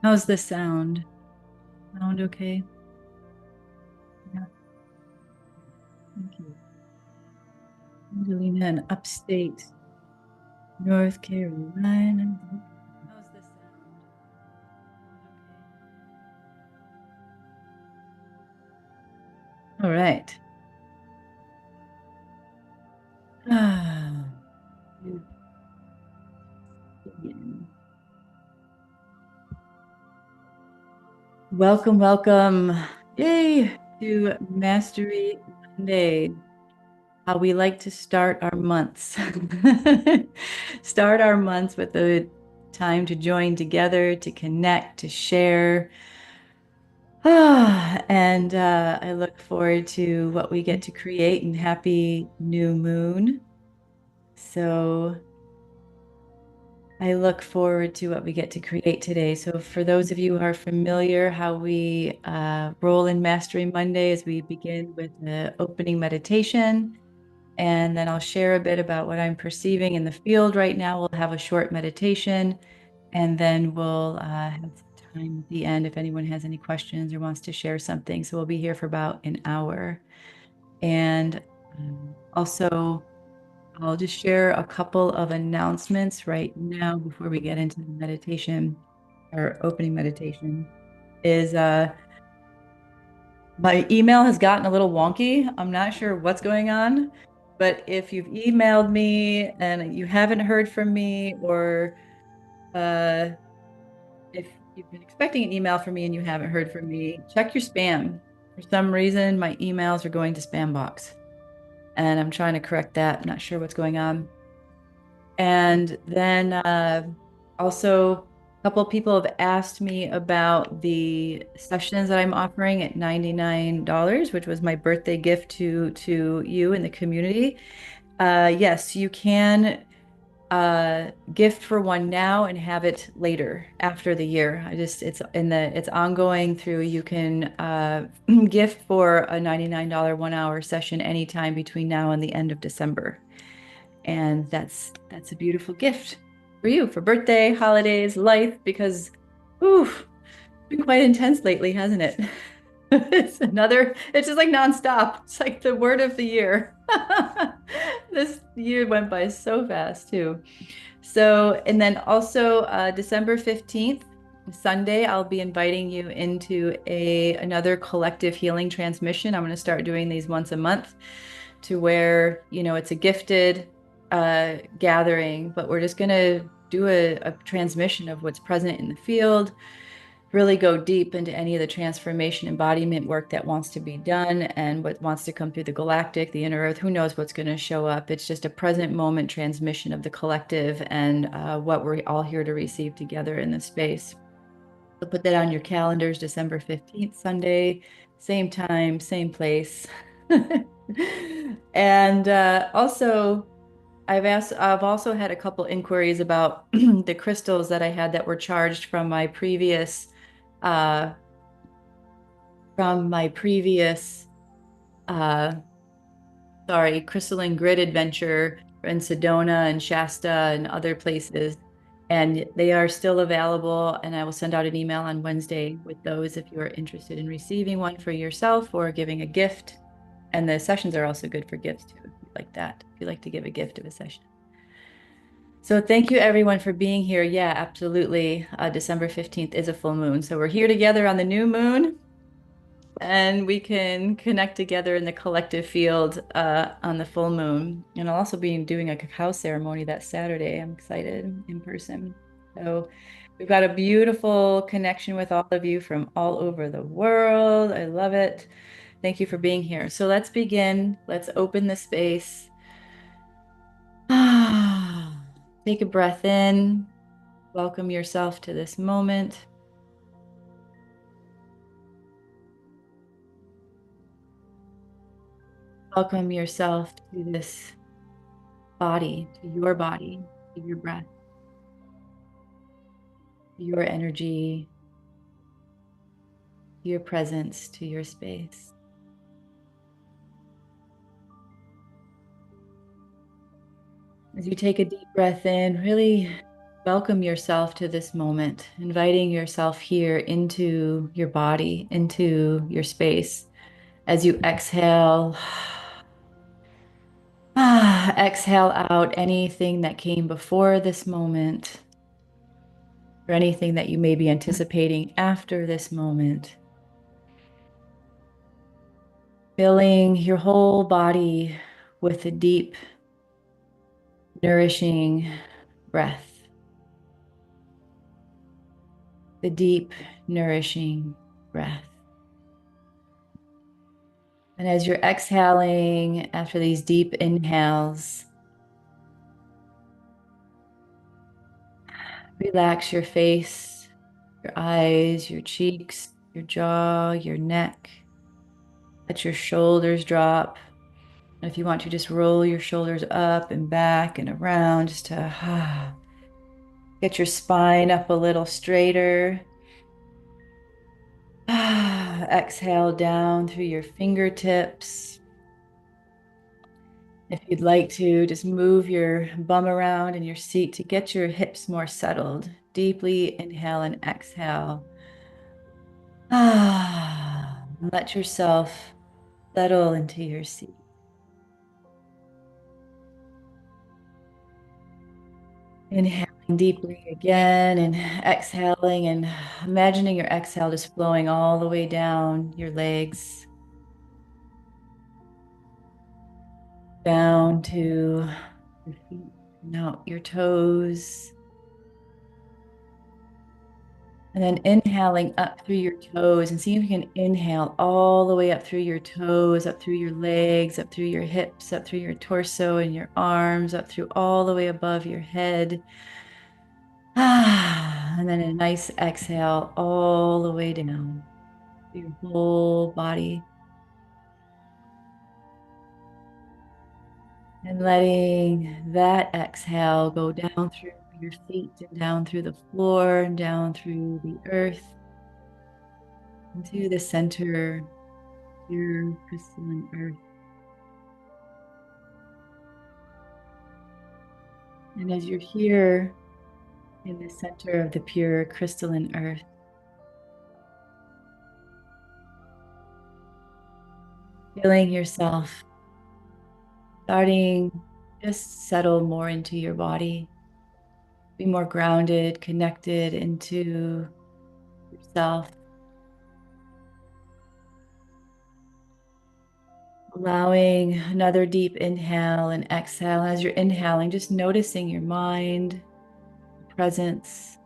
How's the sound? Sound okay? Yeah, thank you. Angelina in upstate North Carolina. How's the sound? Okay. All right. Ah, begin. Welcome, welcome. Yay to Mastery Monday. How we like to start our months. Start our months with a time to join together, to connect, to share. And I look forward to what we get to create and happy new moon. So I look forward to what we get to create today. So for those of you who are familiar, how we roll in Mastery Monday is we begin with the opening meditation. And then I'll share a bit about what I'm perceiving in the field right now. We'll have a short meditation, and then we'll have some time at the end if anyone has any questions or wants to share something. So we'll be here for about an hour. And also, I'll just share a couple of announcements right now before we get into the meditation or opening meditation. Is My email has gotten a little wonky. I'm not sure what's going on, but if you've emailed me and you haven't heard from me, or uh, if you've been expecting an email from me and you haven't heard from me, check your spam. For some reason, my emails are going to spam box, and I'm trying to correct that. I'm not sure what's going on. And then also, a couple of people have asked me about the sessions that I'm offering at $99, which was my birthday gift to you in the community. Yes, you can gift for one now and have it later after the year. It's ongoing through, you can gift for a $99 1 hour session anytime between now and the end of December. And that's a beautiful gift for you for birthday, holidays, life, because ooh, it's been quite intense lately, hasn't it? It's just like nonstop. It's like the word of the year. This year went by so fast too. So, and then also December 15th, Sunday, I'll be inviting you into another collective healing transmission. I'm going to start doing these once a month to where, it's a gifted gathering, but we're just going to do a transmission of what's present in the field, really go deep into any of the transformation embodiment work that wants to be done and what wants to come through the galactic, the inner earth. Who knows what's going to show up? It's just a present moment transmission of the collective and what we're all here to receive together in this space. So put that on your calendars, December 15th, Sunday, same time, same place. And also, I've also had a couple inquiries about the crystals that I had that were charged uh, from my previous, uh, sorry, crystalline grid adventure in Sedona and Shasta and other places. And they are still available. And I will send out an email on Wednesday with those if you are interested in receiving one for yourself or giving a gift. And the sessions are also good for gifts too, if you like that, if you like to give a gift of a session. So thank you everyone for being here. Yeah, absolutely. December 15th is a full moon. So we're here together on the new moon and we can connect together in the collective field on the full moon. And I'll also be doing a cacao ceremony that Saturday. I'm excited in person. So we've got a beautiful connection with all of you from all over the world. I love it. Thank you for being here. So let's begin. Let's open the space. Take a breath in. Welcome yourself to this moment. Welcome yourself to this body, to your breath, to your energy, to your presence, to your space. As you take a deep breath in, really welcome yourself to this moment, inviting yourself here into your body, into your space. As you exhale, exhale out anything that came before this moment or anything that you may be anticipating after this moment. Filling your whole body with a deep, nourishing breath. The deep, nourishing breath. And as you're exhaling after these deep inhales, relax your face, your eyes, your cheeks, your jaw, your neck. Let your shoulders drop. And if you want to, just roll your shoulders up and back and around just to get your spine up a little straighter. Exhale down through your fingertips. If you'd like to, just move your bum around in your seat to get your hips more settled. Deeply inhale and exhale. Let yourself settle into your seat. Inhaling deeply again and exhaling and imagining your exhale just flowing all the way down your legs, down to your feet, now your toes. And then inhaling up through your toes and see if you can inhale all the way up through your toes, up through your legs, up through your hips, up through your torso and your arms, up through all the way above your head. And then a nice exhale all the way down through your whole body. And letting that exhale go down through your feet and down through the floor and down through the earth into the center, your crystalline earth. And as you're here in the center of the pure crystalline earth, feeling yourself starting just settle more into your body, be more grounded, connected into yourself, allowing another deep inhale and exhale. As you're inhaling, just noticing your mind, presence,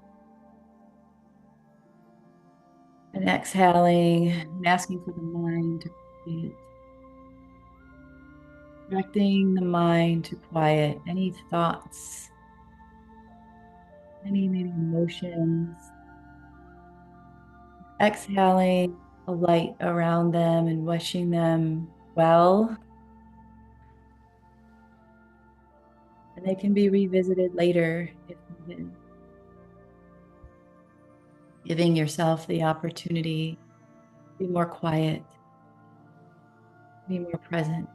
and exhaling and asking for the mind to quiet, directing the mind to quiet any thoughts, any maybe emotions, exhaling a light around them and wishing them well. And they can be revisited later if needed. Giving yourself the opportunity to be more quiet, be more present.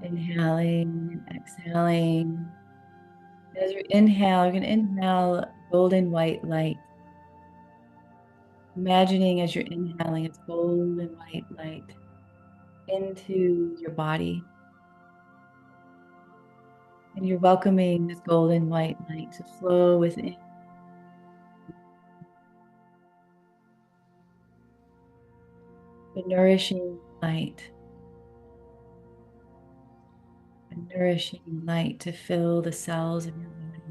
Inhaling and exhaling. As you inhale, you're going to inhale golden white light. Imagining as you're inhaling, it's golden white light into your body. And you're welcoming this golden white light to flow within. The nourishing light. A nourishing light to fill the cells of your body.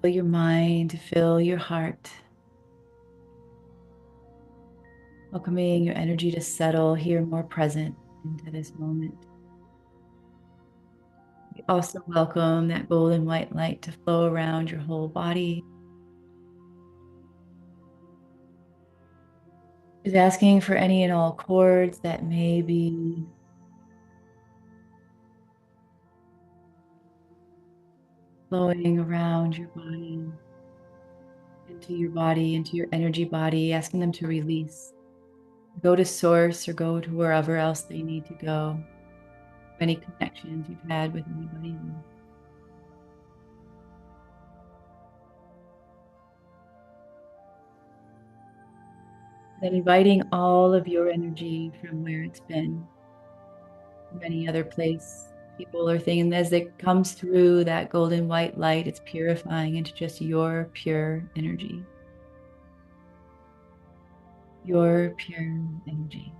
Fill your mind, fill your heart. Welcoming your energy to settle here more present into this moment. We also welcome that golden white light to flow around your whole body. Just asking for any and all cords that may be flowing around your body, into your energy body, asking them to release. Go to source or go to wherever else they need to go. any connections you've had with anybody. Then inviting all of your energy from where it's been, from any other place, people or thing. And as it comes through that golden white light, it's purifying into just your pure energy, your pure energy.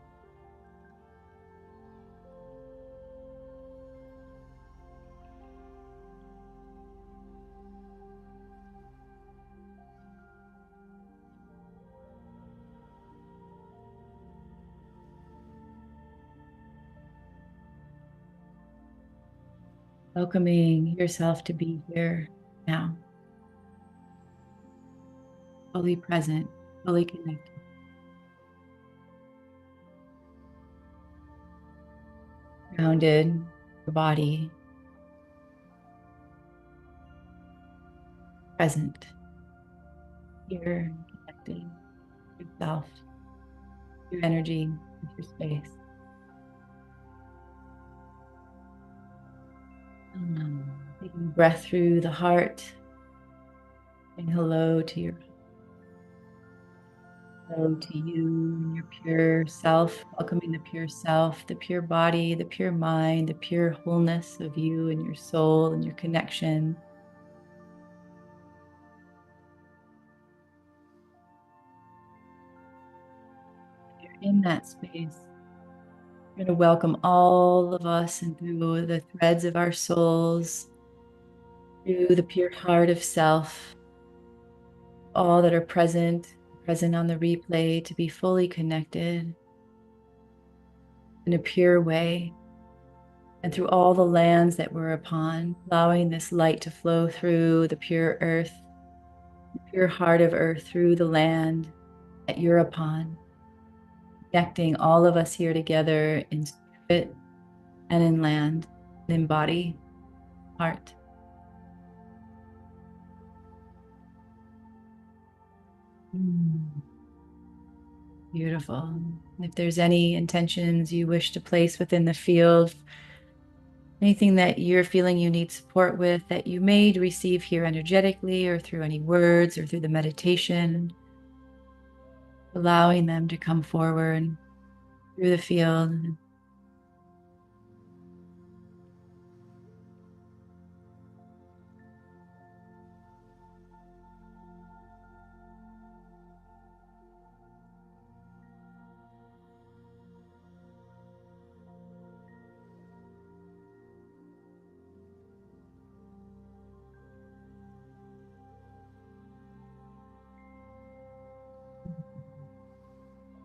Welcoming yourself to be here now, fully present, fully connected, grounded, your body present, here, connected, yourself, your energy, your space. Taking breath through the heart, saying hello to your hello to you and your pure self, welcoming the pure self, the pure body, the pure mind, the pure wholeness of you and your soul and your connection. You're in that space. We're going to welcome all of us and through the threads of our souls, through the pure heart of self, all that are present on the replay, to be fully connected in a pure way, and through all the lands that we're upon, allowing this light to flow through the pure earth, the pure heart of earth, through the land that you're upon, connecting all of us here together in spirit and in land, in body, heart. Beautiful. If there's any intentions you wish to place within the field, anything that you're feeling you need support with that you may receive here energetically or through any words or through the meditation, allowing them to come forward through the field.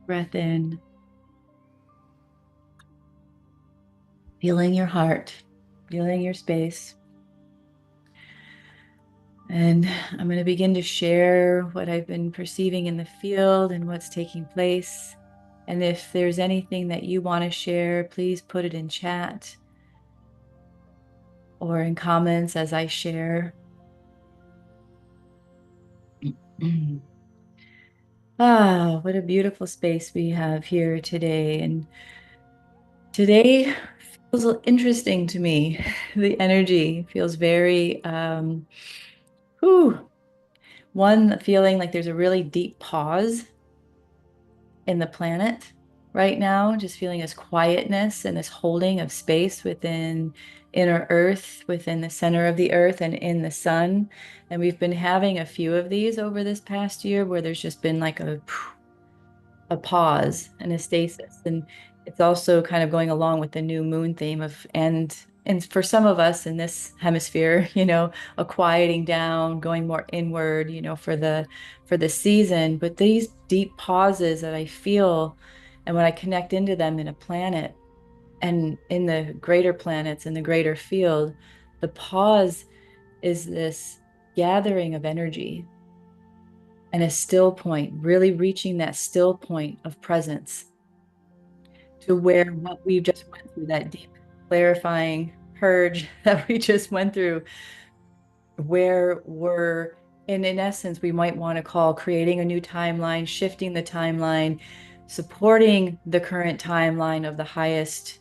Breath in, feeling your heart, feeling your space. And I'm going to begin to share what I've been perceiving in the field and what's taking place. And if there's anything that you want to share, please put it in chat or in comments as I share. Ah, what a beautiful space we have here today. And today feels interesting to me. The energy feels very, one feeling like there's a really deep pause in the planet right now, just feeling this quietness and this holding of space within inner earth, within the center of the earth and in the sun. And we've been having a few of these over this past year where there's just been like a pause and a stasis. And it's also kind of going along with the new moon theme of and for some of us in this hemisphere, a quieting down, going more inward, for the season. But these deep pauses that I feel, and when I connect into them in a planet and in the greater planets in the greater field, the pause is this gathering of energy and a still point, really reaching that still point of presence to where what we just went through, that deep clarifying purge that we just went through, where we're in essence, we might want to call creating a new timeline, shifting the timeline, supporting the current timeline of the highest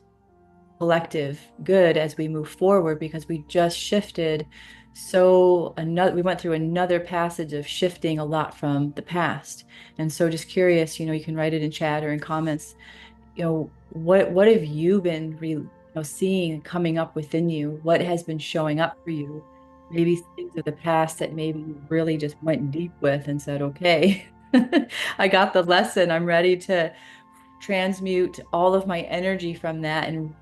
collective good as we move forward, because we just shifted. So another, we went through another passage of shifting a lot from the past. And so just curious, you can write it in chat or in comments, what have you been seeing coming up within you? What has been showing up for you? Maybe things of the past that maybe you really just went deep with and said, okay, I got the lesson. I'm ready to transmute all of my energy from that, and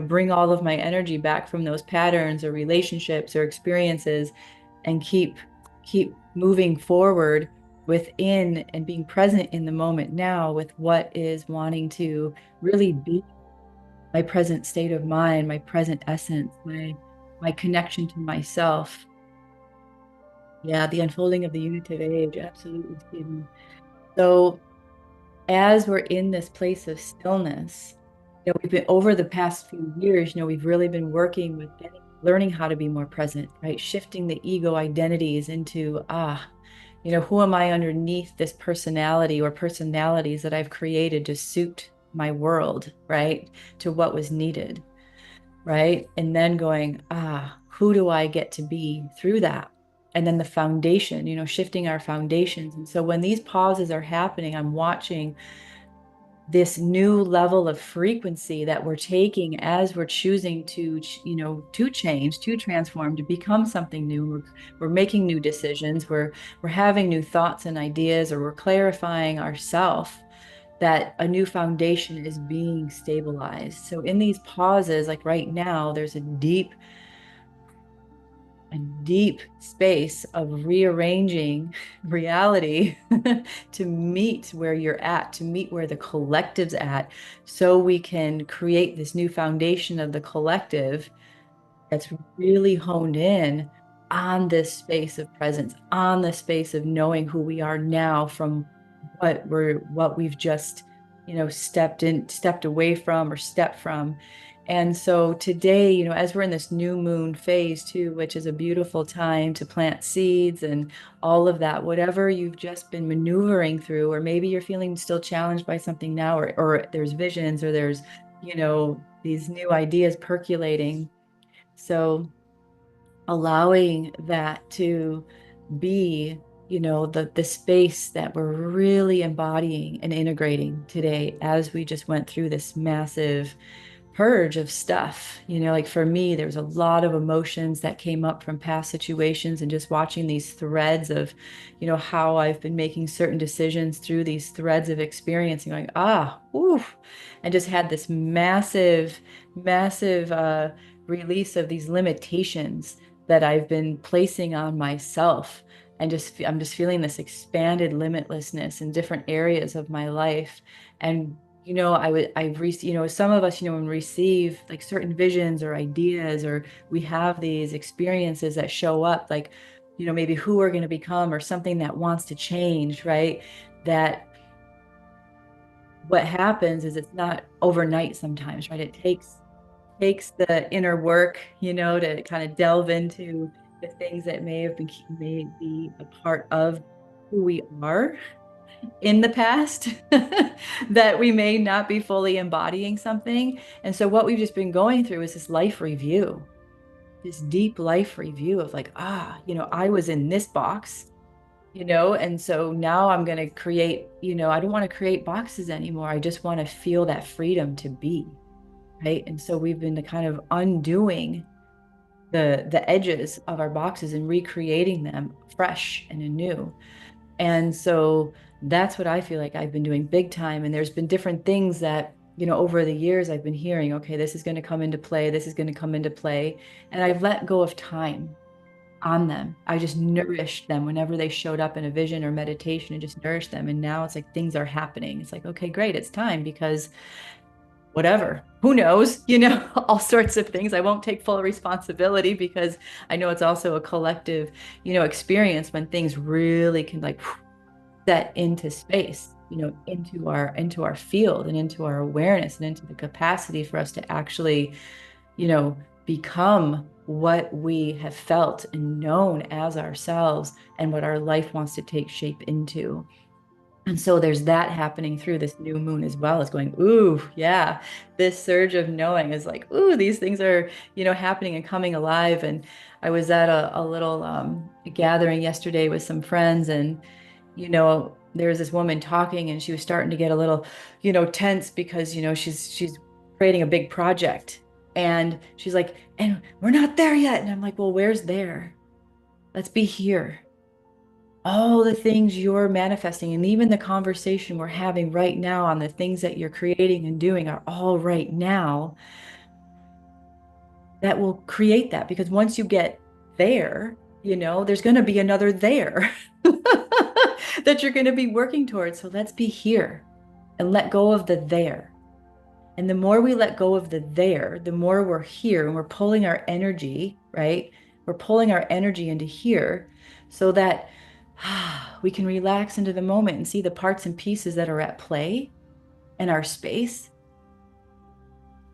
bring all of my energy back from those patterns or relationships or experiences, and keep moving forward within and being present in the moment now with what is wanting to really be my present state of mind, my present essence, my connection to myself. Yeah, the unfolding of the unitive age, absolutely, Stephen. So as we're in this place of stillness, we've been over the past few years, we've really been working with learning how to be more present, right? Shifting the ego identities into, who am I underneath this personality or personalities that I've created to suit my world, right? To what was needed, right? And then going, who do I get to be through that? And then the foundation, shifting our foundations. And so when these pauses are happening, I'm watching this new level of frequency that we're taking as we're choosing to change, to transform, to become something new. We're making new decisions. We're having new thoughts and ideas, or we're clarifying ourself, that a new foundation is being stabilized. So in these pauses, like right now, there's a deep space of rearranging reality to meet where you're at, to meet where the collective's at, so we can create this new foundation of the collective that's really honed in on this space of presence, on the space of knowing who we are now from what we've just, stepped away from or stepped from. And so today, as we're in this new moon phase too, which is a beautiful time to plant seeds and all of that, whatever you've just been maneuvering through, or maybe you're feeling still challenged by something now, or there's visions, or there's, these new ideas percolating. So allowing that to be, the space that we're really embodying and integrating today, as we just went through this massive purge of stuff. Like for me, there was a lot of emotions that came up from past situations, and just watching these threads of, how I've been making certain decisions through these threads of experience, and going, oof, and just had this massive, massive release of these limitations that I've been placing on myself. And I'm just feeling this expanded limitlessness in different areas of my life. And some of us, when we receive like certain visions or ideas, or we have these experiences that show up, like, maybe who we're going to become, or something that wants to change, right? That what happens is it's not overnight sometimes, right? It takes the inner work, to kind of delve into the things that may be a part of who we are in the past, that we may not be fully embodying something. And so what we've just been going through is this life review, this deep life review of like, I was in this box, and so now I'm going to create, I don't want to create boxes anymore. I just want to feel that freedom to be, right? And so we've been kind of undoing the edges of our boxes and recreating them fresh and anew. And so that's what I feel like I've been doing big time. And there's been different things that, over the years I've been hearing, okay, this is going to come into play. This is going to come into play. And I've let go of time on them. I just nourished them whenever they showed up in a vision or meditation, and just nourished them. And now it's like things are happening. It's like, okay, great. It's time, because whatever, who knows, all sorts of things. I won't take full responsibility, because I know it's also a collective, experience when things really can like set into space, into our field, and into our awareness, and into the capacity for us to actually, become what we have felt and known as ourselves, and what our life wants to take shape into. And so there's that happening through this new moon as well. It's going, ooh, yeah, this surge of knowing is like, ooh, these things are, happening and coming alive. And I was at a little gathering yesterday with some friends, and, there was this woman talking, and she was starting to get a little, tense because, she's creating a big project. And she's like, and we're not there yet. And I'm like, well, where's there? Let's be here. All the things you're manifesting and even the conversation we're having right now on the things that you're creating and doing are all right now that will create that, because once you get there, there's going to be another there that you're going to be working towards. So let's be here and let go of the there. And the more we let go of the there, the more we're here, and we're pulling our energy, right? We're pulling our energy into here so that we can relax into the moment and see the parts and pieces that are at play in our space.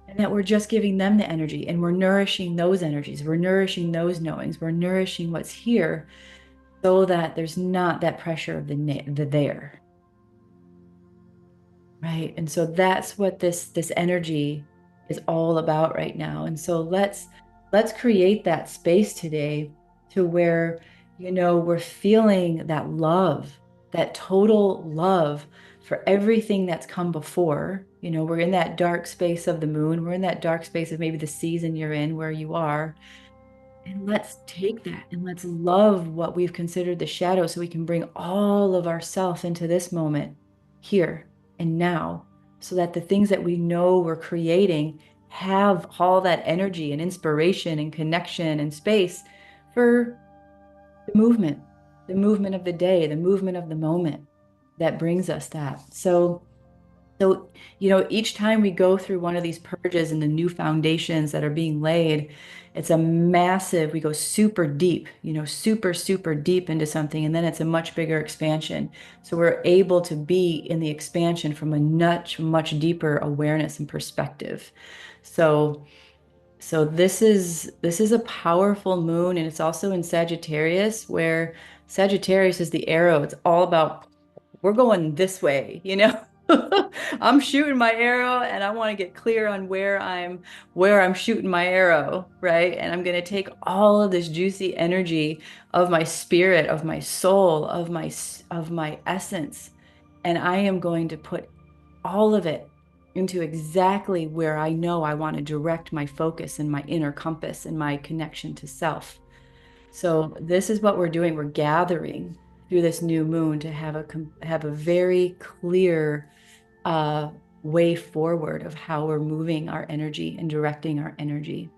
And that we're just giving them the energy, and we're nourishing those energies. We're nourishing those knowings. We're nourishing what's here so that there's not that pressure of the there. Right. And so that's what this energy is all about right now. And so let's create that space today to where, we're feeling that love, that total love for everything that's come before. We're in that dark space of the moon. We're in that dark space of maybe the season you're in where you are. And let's take that and let's love what we've considered the shadow, so we can bring all of ourself into this moment, here and now, so that the things that we know we're creating have all that energy and inspiration and connection and space for the movement of the day, the movement of the moment that brings us that. So, each time we go through one of these purges and the new foundations that are being laid, it's a massive, we go super deep, super, super deep into something. And then it's a much bigger expansion. So we're able to be in the expansion from a much, much deeper awareness and perspective. So, so this is a powerful moon, and it's also in Sagittarius, where Sagittarius is the arrow. It's all about, we're going this way. I'm shooting my arrow, and I want to get clear on where I'm shooting my arrow, right? And I'm going to take all of this juicy energy of my spirit, of my soul, of my essence, and I am going to put all of it into exactly where I know I want to direct my focus and my inner compass and my connection to self. So this is what we're doing. We're gathering through this new moon to have a very clear uh, way forward of how we're moving our energy and directing our energy.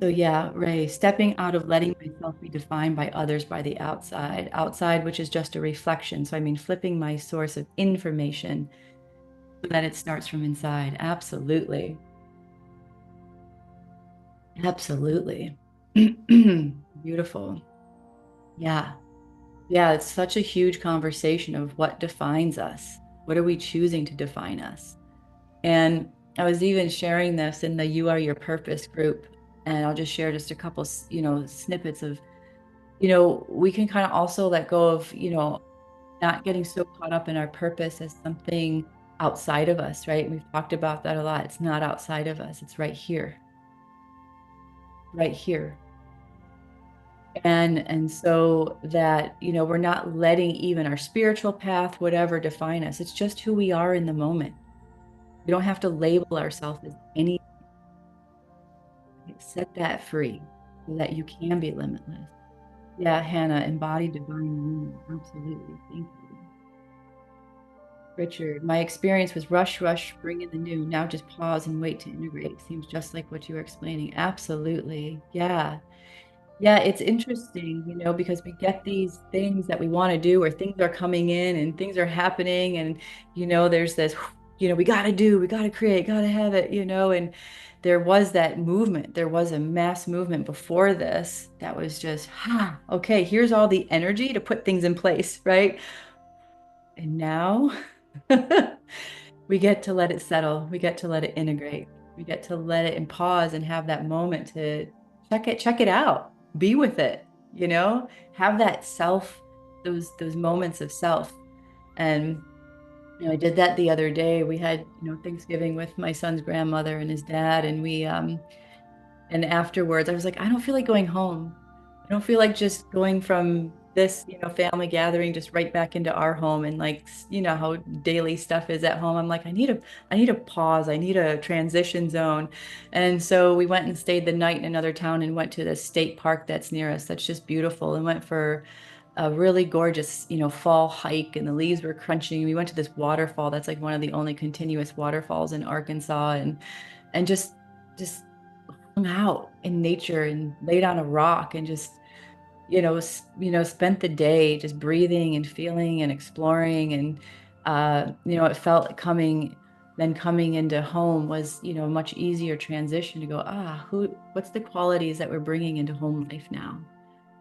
So yeah, Ray, stepping out of letting myself be defined by others, by the outside, which is just a reflection. So I mean, flipping my source of information so that it starts from inside. Absolutely. Absolutely. Beautiful. Yeah. Yeah, it's such a huge conversation of what defines us. What are we choosing to define us? And I was even sharing this in the You Are Your Purpose group. And I'll just share just a couple, snippets of, we can kind of also let go of, not getting so caught up in our purpose as something outside of us, right? We've talked about that a lot. It's not outside of us, it's right here, right here. And so that, we're not letting even our spiritual path, whatever, define us. It's just who we are in the moment. We don't have to label ourselves as any. Set that free so that you can be limitless. Yeah, Hannah, embody divine union. Absolutely. Thank you. Richard, my experience was rush, rush, bring in the new. Now just pause and wait to integrate. Seems just like what you were explaining. Absolutely. Yeah. Yeah, it's interesting, because we get these things that we want to do, or things are coming in and things are happening. And, there's this, we got to do, we got to create, got to have it, and there was that movement. There was a mass movement before this that was just, okay, here's all the energy to put things in place, right? And now we get to let it settle. We get to let it integrate. We get to let it and pause and have that moment to check it out, be with it, have that self. those moments of self. And I did that the other day. We had, Thanksgiving with my son's grandmother and his dad, and and afterwards, I was like, I don't feel like going home. I don't feel like just going from this, family gathering just right back into our home and like, how daily stuff is at home. I'm like, I need a pause. I need a transition zone. And so we went and stayed the night in another town and went to the state park that's near us. That's just beautiful. And went for a really gorgeous, fall hike, and the leaves were crunching. We went to this waterfall that's like one of the only continuous waterfalls in Arkansas, and just hung out in nature and laid on a rock and just spent the day just breathing and feeling and exploring. And it felt like coming into home was, a much easier transition to go, what's the qualities that we're bringing into home life now?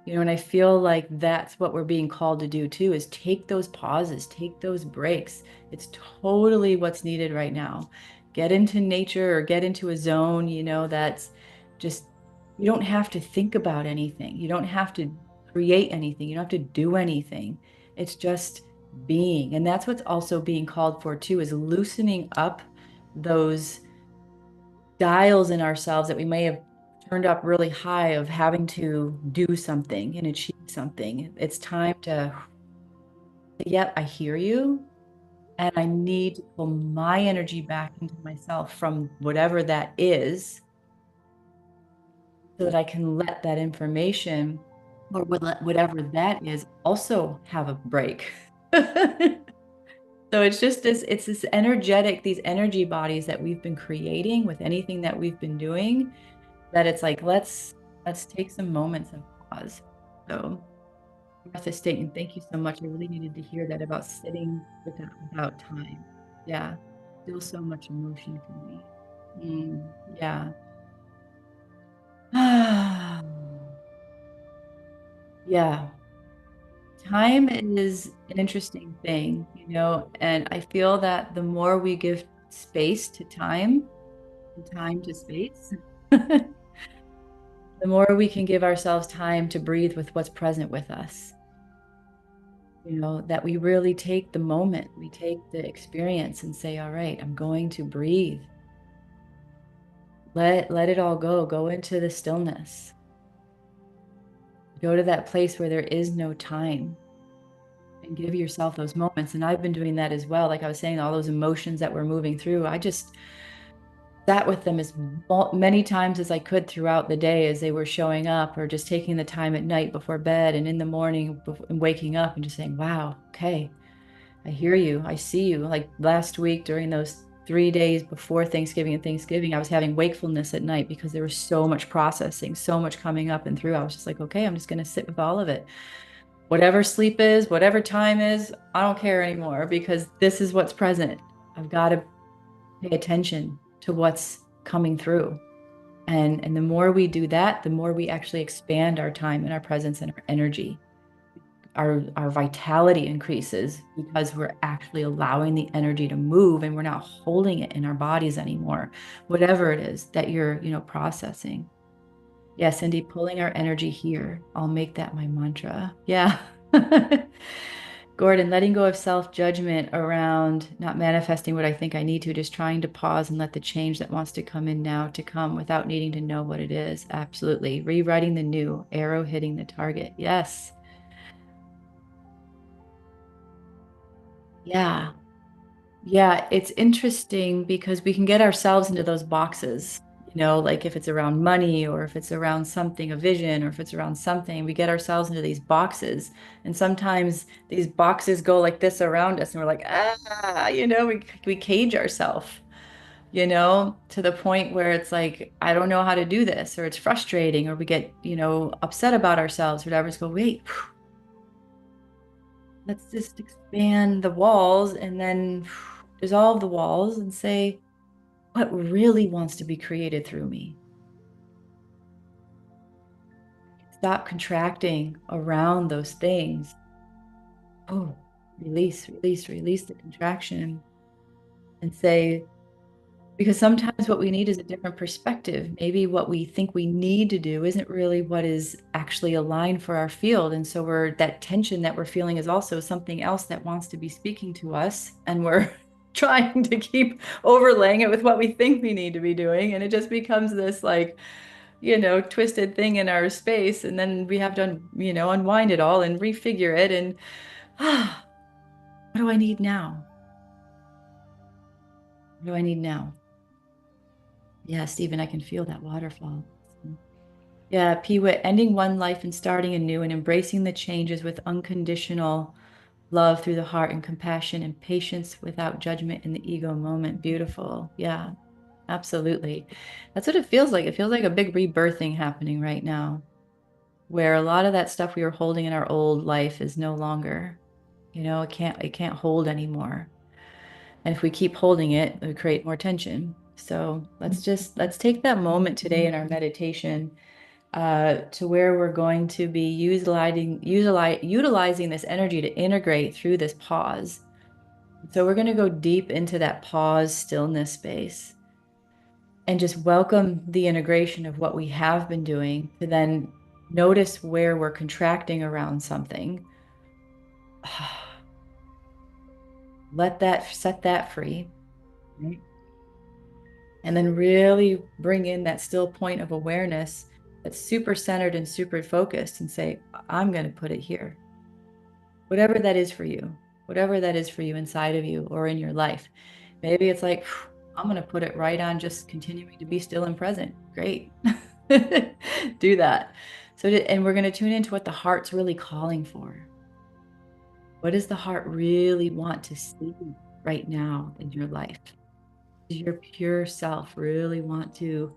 And I feel like that's what we're being called to do too, is take those pauses, take those breaks. It's totally what's needed right now. Get into nature or get into a zone, that's just, you don't have to think about anything. You don't have to create anything. You don't have to do anything. It's just being. And that's what's also being called for too, is loosening up those dials in ourselves that we may have turned up really high of having to do something and achieve something. It's time to, yep, I hear you. And I need to pull my energy back into myself from whatever that is, so that I can let that information or whatever that is also have a break. So it's this energetic, these energy bodies that we've been creating with anything that we've been doing, that it's like, let's take some moments of pause. So Martha Staten, thank you so much. I really needed to hear that about sitting without time. Yeah. Still so much emotion for me. Yeah. Yeah. Time is an interesting thing, and I feel that the more we give space to time and time to space, the more we can give ourselves time to breathe with what's present with us. That we really take the moment, we take the experience and say, all right, I'm going to breathe. Let it all go into the stillness. Go to that place where there is no time and give yourself those moments. And I've been doing that as well. Like I was saying, all those emotions that we're moving through, I just sat with them as many times as I could throughout the day as they were showing up, or just taking the time at night before bed and in the morning and waking up and just saying, wow, okay, I hear you. I see you. Like last week during those 3 days before Thanksgiving and Thanksgiving, I was having wakefulness at night because there was so much processing, so much coming up and through. I was just like, okay, I'm just going to sit with all of it. Whatever sleep is, whatever time is, I don't care anymore, because this is what's present. I've got to pay attention to what's coming through. And the more we do that, the more we actually expand our time and our presence and our energy. Our vitality increases because we're actually allowing the energy to move, and we're not holding it in our bodies anymore, whatever it is that you're, processing. Yeah, Cindy, pulling our energy here. I'll make that my mantra. Yeah. Gordon, letting go of self-judgment around not manifesting what I think I need to, just trying to pause and let the change that wants to come in now to come without needing to know what it is. Absolutely. Rewriting the new, arrow hitting the target. Yes. Yeah. Yeah, it's interesting because we can get ourselves into those boxes, like if it's around money, or if it's around something, a vision, or if it's around something, we get ourselves into these boxes. And sometimes these boxes go like this around us, and we're like, we cage ourselves, to the point where it's like, I don't know how to do this, or it's frustrating, or we get, upset about ourselves, or whatever. Just go, wait, let's just expand the walls and then dissolve the walls and say, what really wants to be created through me? Stop contracting around those things. Oh, release the contraction, and say, because sometimes what we need is a different perspective. Maybe what we think we need to do isn't really what is actually actually align for our field. And so that tension that we're feeling is also something else that wants to be speaking to us. And we're trying to keep overlaying it with what we think we need to be doing. And it just becomes this like, twisted thing in our space. And then we have to, unwind it all and refigure it. And what do I need now? What do I need now? Yeah, Stephen, I can feel that waterfall. Yeah, Peewit, ending one life and starting a new and embracing the changes with unconditional love through the heart and compassion and patience without judgment in the ego moment. Beautiful. Yeah, absolutely. That's what it feels like. It feels like a big rebirthing happening right now, where a lot of that stuff we were holding in our old life is no longer, it can't hold anymore. And if we keep holding it, we create more tension. So let's take that moment today in our meditation to where we're going to be utilizing this energy to integrate through this pause. So we're going to go deep into that pause stillness space and just welcome the integration of what we have been doing to then notice where we're contracting around something. Set that free. Right? And then really bring in that still point of awareness that's super centered and super focused and say, I'm going to put it here. Whatever that is for you, whatever that is for you inside of you or in your life. Maybe it's like, I'm going to put it right on just continuing to be still and present. Great. Do that. And we're going to tune into what the heart's really calling for. What does the heart really want to see right now in your life? Does your pure self really want to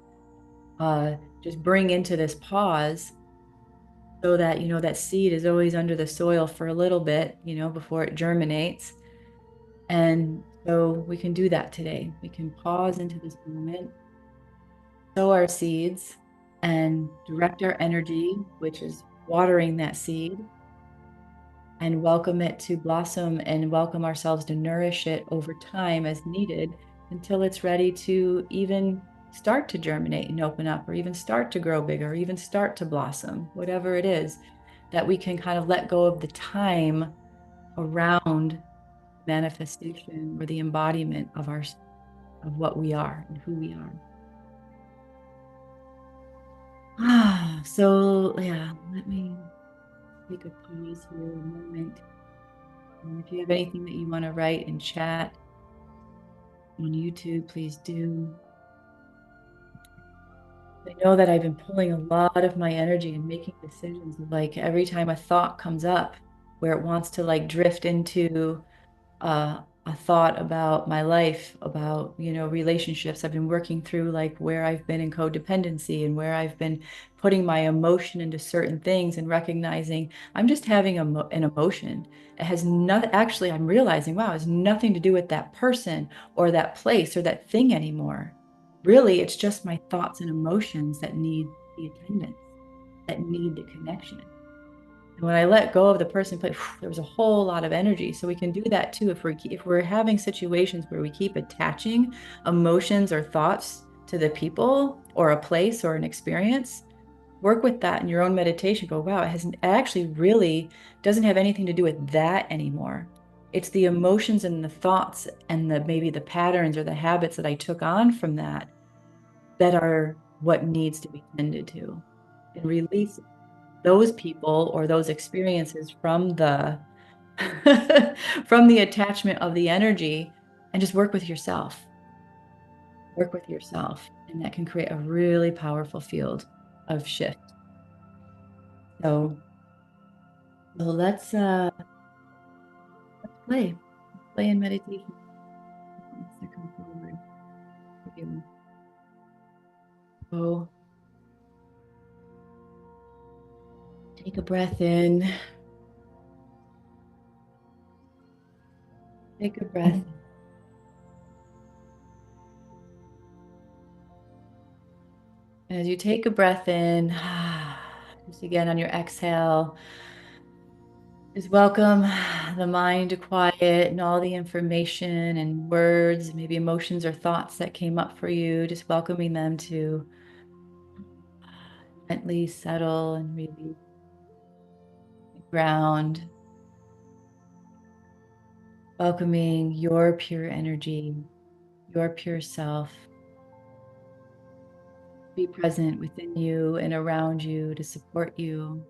just bring into this pause so that, that seed is always under the soil for a little bit, before it germinates. And so we can do that today. We can pause into this moment, sow our seeds, and direct our energy, which is watering that seed, and welcome it to blossom and welcome ourselves to nourish it over time as needed until it's ready to even start to germinate and open up, or even start to grow bigger, or even start to blossom, whatever it is, that we can kind of let go of the time around manifestation or the embodiment of what we are and who we are. So yeah, let me take a pause here a moment. And if you have anything that you want to write in chat on YouTube, please do. I know that I've been pulling a lot of my energy and making decisions of like every time a thought comes up where it wants to like drift into a thought about my life, about, relationships. I've been working through like where I've been in codependency and where I've been putting my emotion into certain things and recognizing I'm just having an emotion. It has nothing, actually, I'm realizing, wow, it has nothing to do with that person or that place or that thing anymore. Really, it's just my thoughts and emotions that need the attendance, that need the connection. And when I let go of the person, there was a whole lot of energy. So we can do that too if we're having situations where we keep attaching emotions or thoughts to the people or a place or an experience. Work with that in your own meditation. Go, wow, it actually really doesn't have anything to do with that anymore. It's the emotions and the thoughts and maybe the patterns or the habits that I took on from that are what needs to be tended to, and release those people or those experiences from the from the attachment of the energy, and just work with yourself. Work with yourself, and that can create a really powerful field of shift. So let's play in meditation. Let's come forward. So take a breath in. Take a breath. And as you take a breath in, just again on your exhale, just welcome the mind to quiet and all the information and words, maybe emotions or thoughts that came up for you, just welcoming them to Gently settle and release the ground, welcoming your pure energy, your pure self. Be present within you and around you to support you.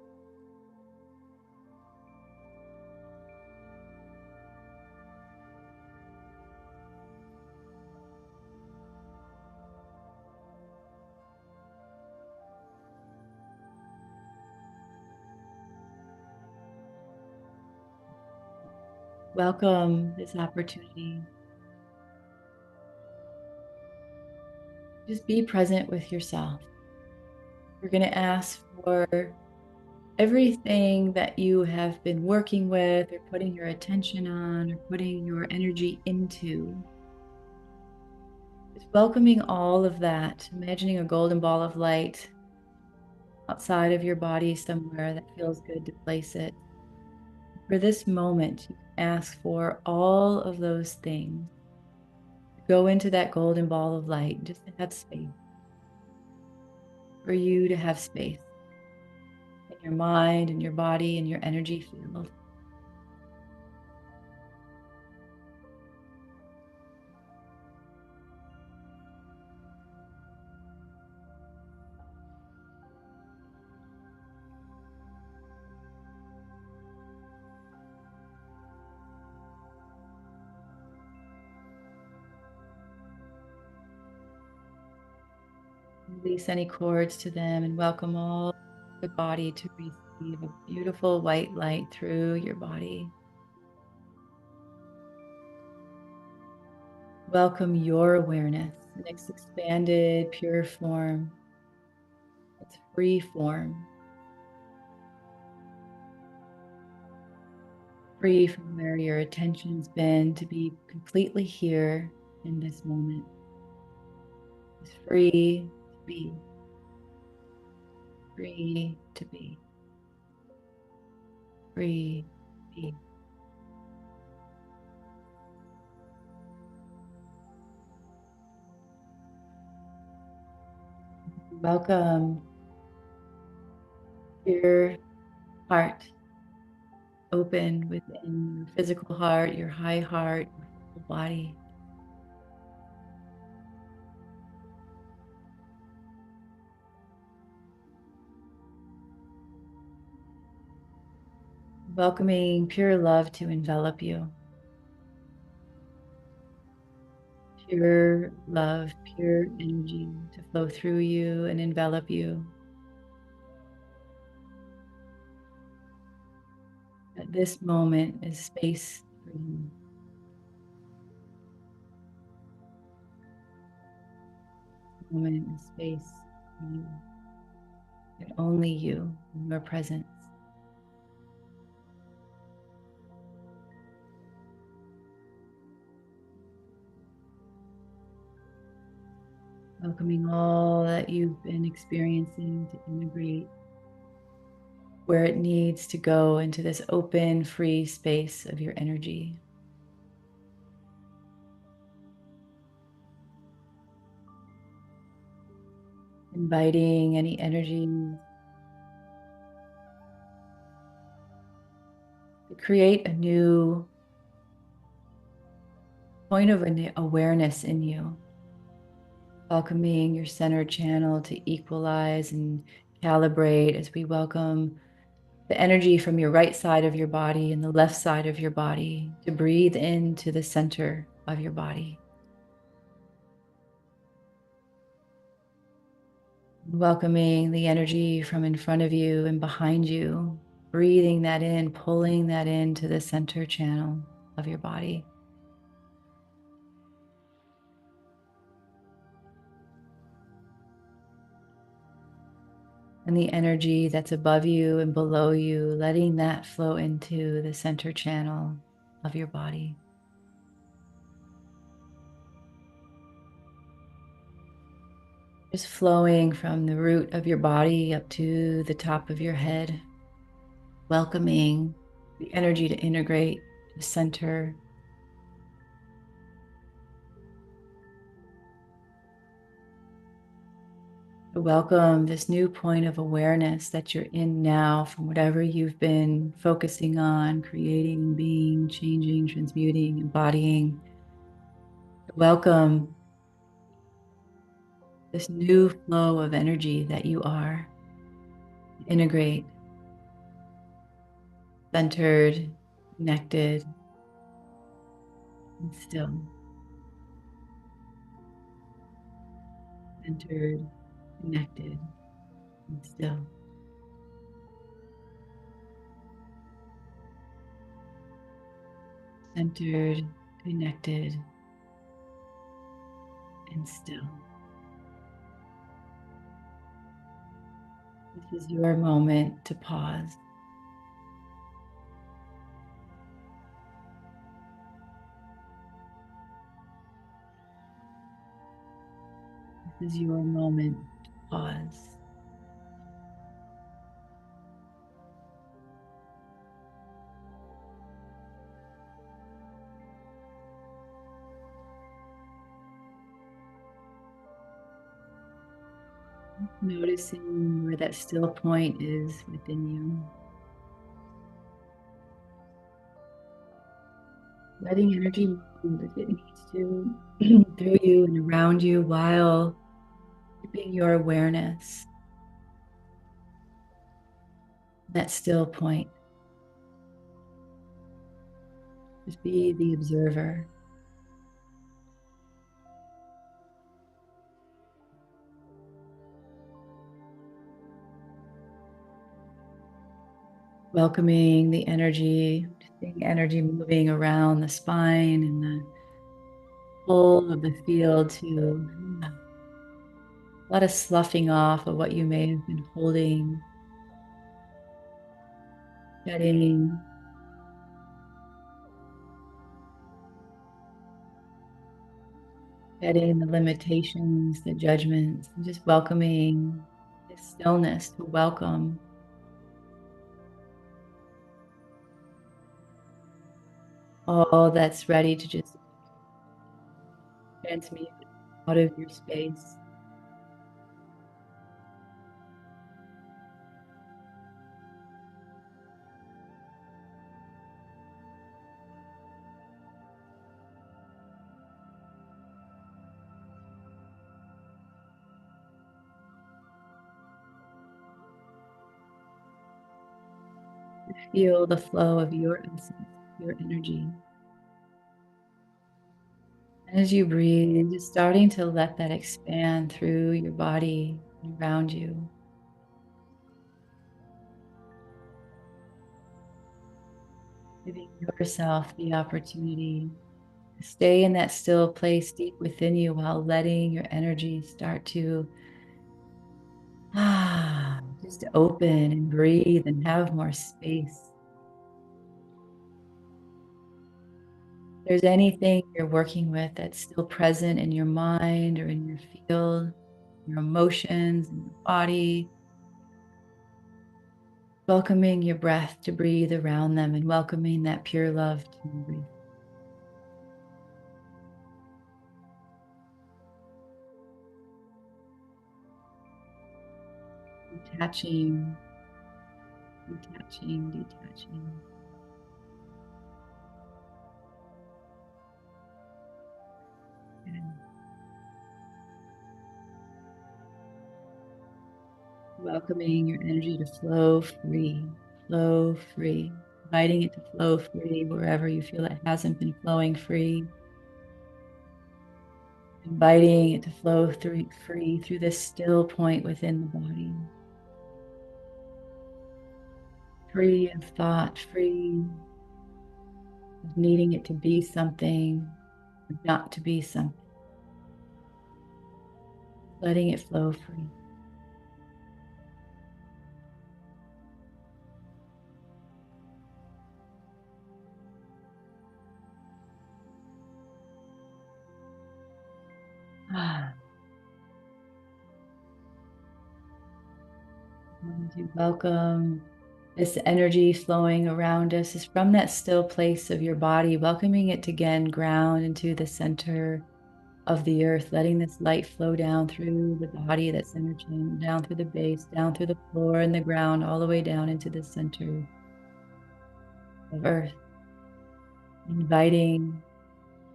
Welcome this opportunity. Just be present with yourself. We're going to ask for everything that you have been working with or putting your attention on or putting your energy into. Just welcoming all of that, imagining a golden ball of light outside of your body somewhere that feels good to place it. For this moment, you can ask for all of those things. Go into that golden ball of light, just to have space. For you to have space in your mind and your body and your energy field. Release any cords to them and welcome all the body to receive a beautiful white light through your body. Welcome your awareness in its expanded, pure form, its free form, free from where your attention's been, to be completely here in this moment. It's free to be, free to be, free to be. Welcome your heart open within your physical heart, your high heart, your whole body. Welcoming pure love to envelop you. Pure love, pure energy to flow through you and envelop you. At this moment is space for you. Moment is space for you. And only you in your presence. Welcoming all that you've been experiencing to integrate where it needs to go into this open, free space of your energy. Inviting any energy to create a new point of awareness in you. Welcoming your center channel to equalize and calibrate as we welcome the energy from your right side of your body and the left side of your body to breathe into the center of your body. Welcoming the energy from in front of you and behind you, breathing that in, pulling that into the center channel of your body. And the energy that's above you and below you, letting that flow into the center channel of your body. Just flowing from the root of your body up to the top of your head, welcoming the energy to integrate, to center. Welcome this new point of awareness that you're in now from whatever you've been focusing on, creating, being, changing, transmuting, embodying. Welcome this new flow of energy that you are. Integrate, centered, connected, and still. Centered, connected, and still. Centered, connected, and still. This is your moment to pause. This is your moment to pause. Noticing where that still point is within you. Letting energy move if it needs to through you and around you while keeping your awareness. That still point. Just be the observer. Welcoming the energy, seeing energy moving around the spine and the whole of the field to a lot of sloughing off of what you may have been holding, shedding, shedding the limitations, the judgments, and just welcoming this stillness to welcome all that's ready to just transmute out of your space. Feel the flow of your essence, your energy. As you breathe, just starting to let that expand through your body and around you. Giving yourself the opportunity to stay in that still place deep within you while letting your energy start to just open and breathe and have more space. If there's anything you're working with that's still present in your mind or in your field, your emotions, and your body, welcoming your breath to breathe around them and welcoming that pure love to breathe. Detaching, detaching, detaching. And welcoming your energy to flow free, inviting it to flow free wherever you feel it hasn't been flowing free. Inviting it to flow through free through this still point within the body. Free of thought, free of needing it to be something, not to be something. Letting it flow free. To welcome this energy flowing around us is from that still place of your body, welcoming it to again ground into the center of the earth, letting this light flow down through the body, that center channel, down through the base, down through the floor and the ground, all the way down into the center of earth, inviting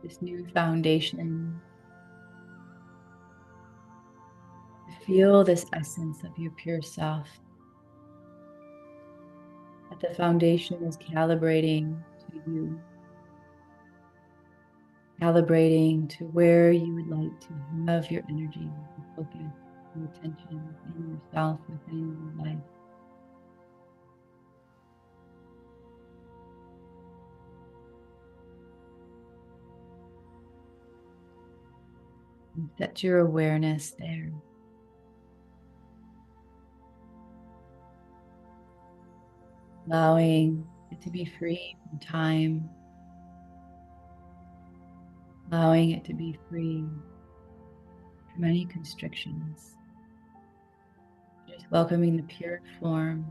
this new foundation to feel this essence of your pure self. That the foundation is calibrating to you, calibrating to where you would like to have your energy, your focus, your attention within yourself, within your life. And set your awareness there. Allowing it to be free from time, allowing it to be free from any constrictions. Just welcoming the pure form,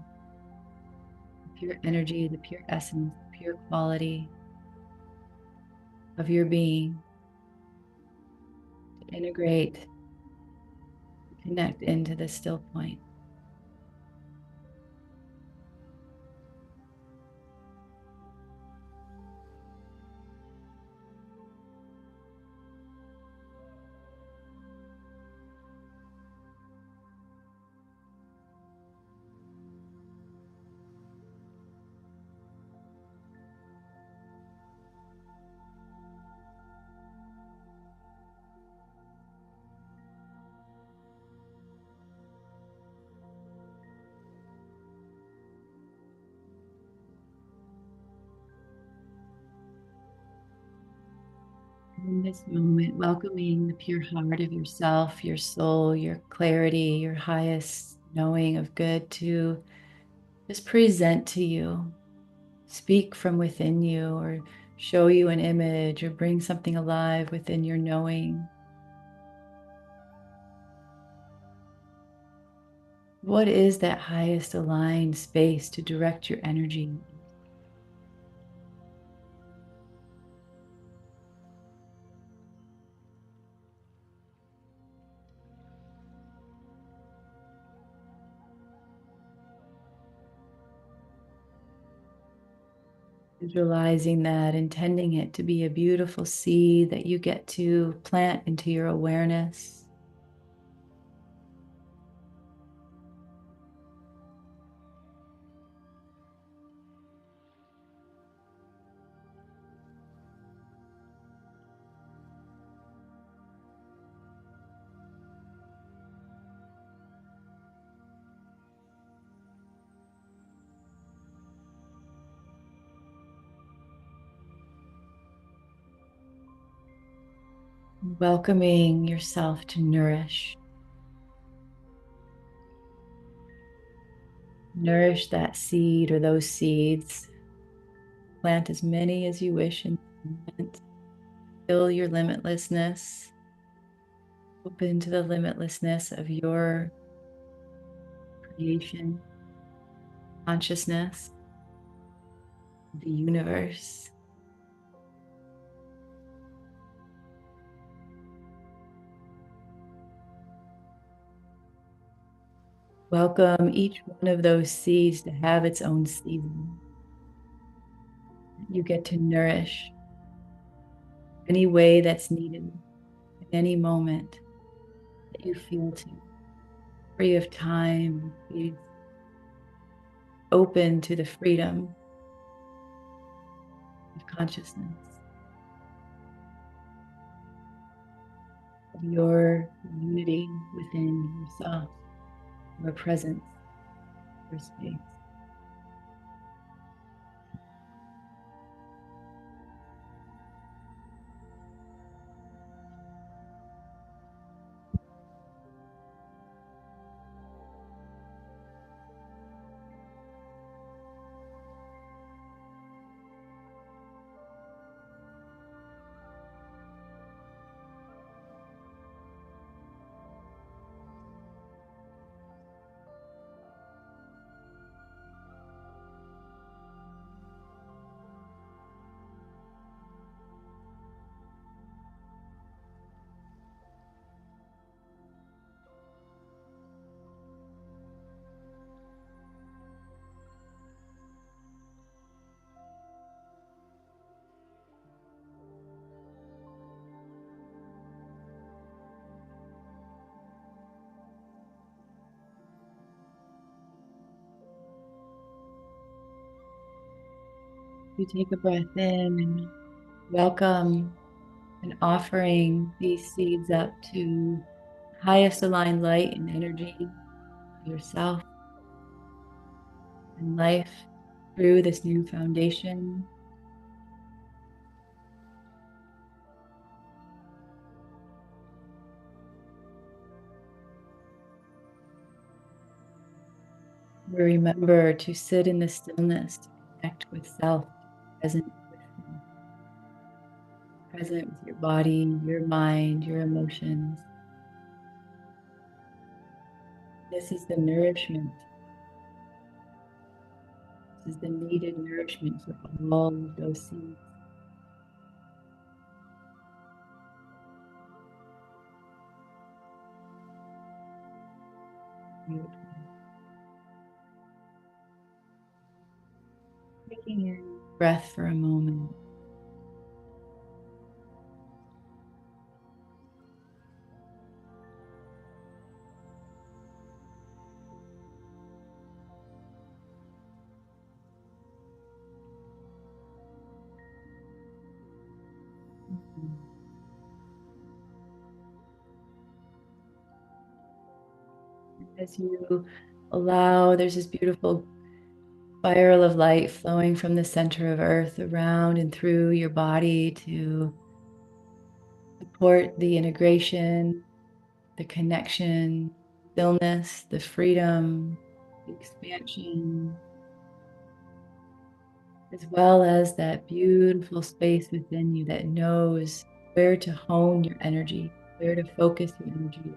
the pure energy, the pure essence, the pure quality of your being to integrate, to connect into the still point. In this moment, welcoming the pure heart of yourself, your soul, your clarity, your highest knowing of good to just present to you, speak from within you, or show you an image, or bring something alive within your knowing. What is that highest aligned space to direct your energy? Visualizing that, intending it to be a beautiful seed that you get to plant into your awareness. Welcoming yourself to nourish. Nourish that seed or those seeds. Plant as many as you wish in the moment. Feel your limitlessness. Open to the limitlessness of your creation, consciousness, the universe. Welcome each one of those seeds to have its own season. You get to nourish any way that's needed, at any moment that you feel to, free of time, be open to the freedom of consciousness, of your unity within yourself, your presence, your space. You take a breath in and welcome and offering these seeds up to highest aligned light and energy of yourself and life through this new foundation. Remember to sit in the stillness, to connect with self, present with self, present with your body, your mind, your emotions. This is the nourishment. This is the needed nourishment for all of those seeds. Beautiful. Taking in breath for a moment. As you allow, there's this beautiful spiral of light flowing from the center of Earth around and through your body to support the integration, the connection, stillness, the freedom, the expansion, as well as that beautiful space within you that knows where to hone your energy, where to focus your energy,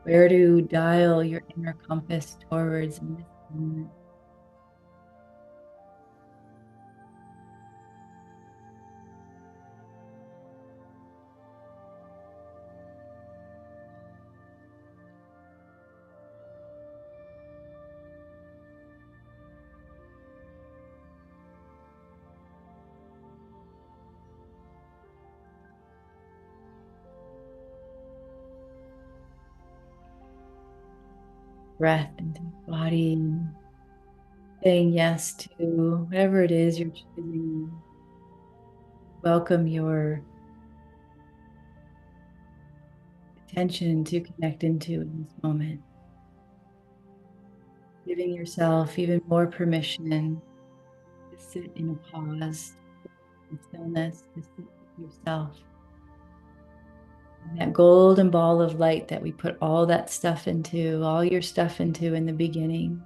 where to dial your inner compass towards in this moment. Breath into the body, saying yes to whatever it is you're choosing. Welcome your attention to connect into in this moment. Giving yourself even more permission to sit in a pause, in stillness, to sit with yourself. And that golden ball of light that we put all that stuff into, all your stuff into in the beginning.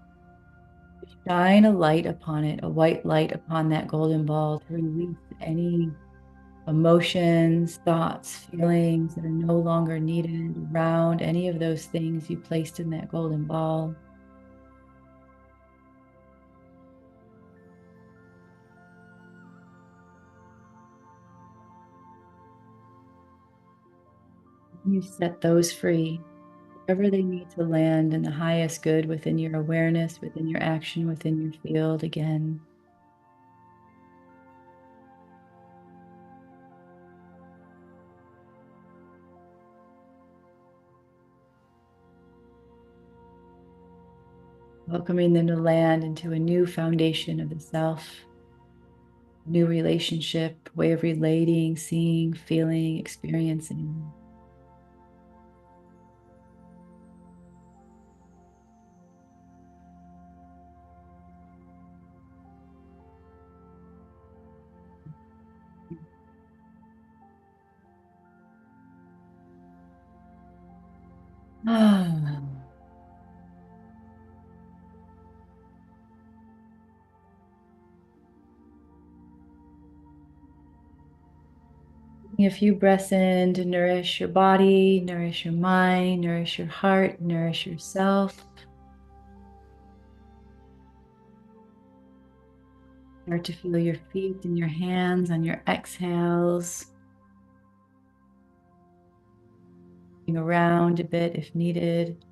Shine a light upon it, a white light upon that golden ball to release any emotions, thoughts, feelings that are no longer needed around any of those things you placed in that golden ball. You set those free, wherever they need to land in the highest good within your awareness, within your action, within your field again. Welcoming them to land into a new foundation of the self, new relationship, way of relating, seeing, feeling, experiencing. Ah. Taking a few breaths in to nourish your body, nourish your mind, nourish your heart, nourish yourself. Start to feel your feet and your hands on your exhales. Moving around a bit if needed.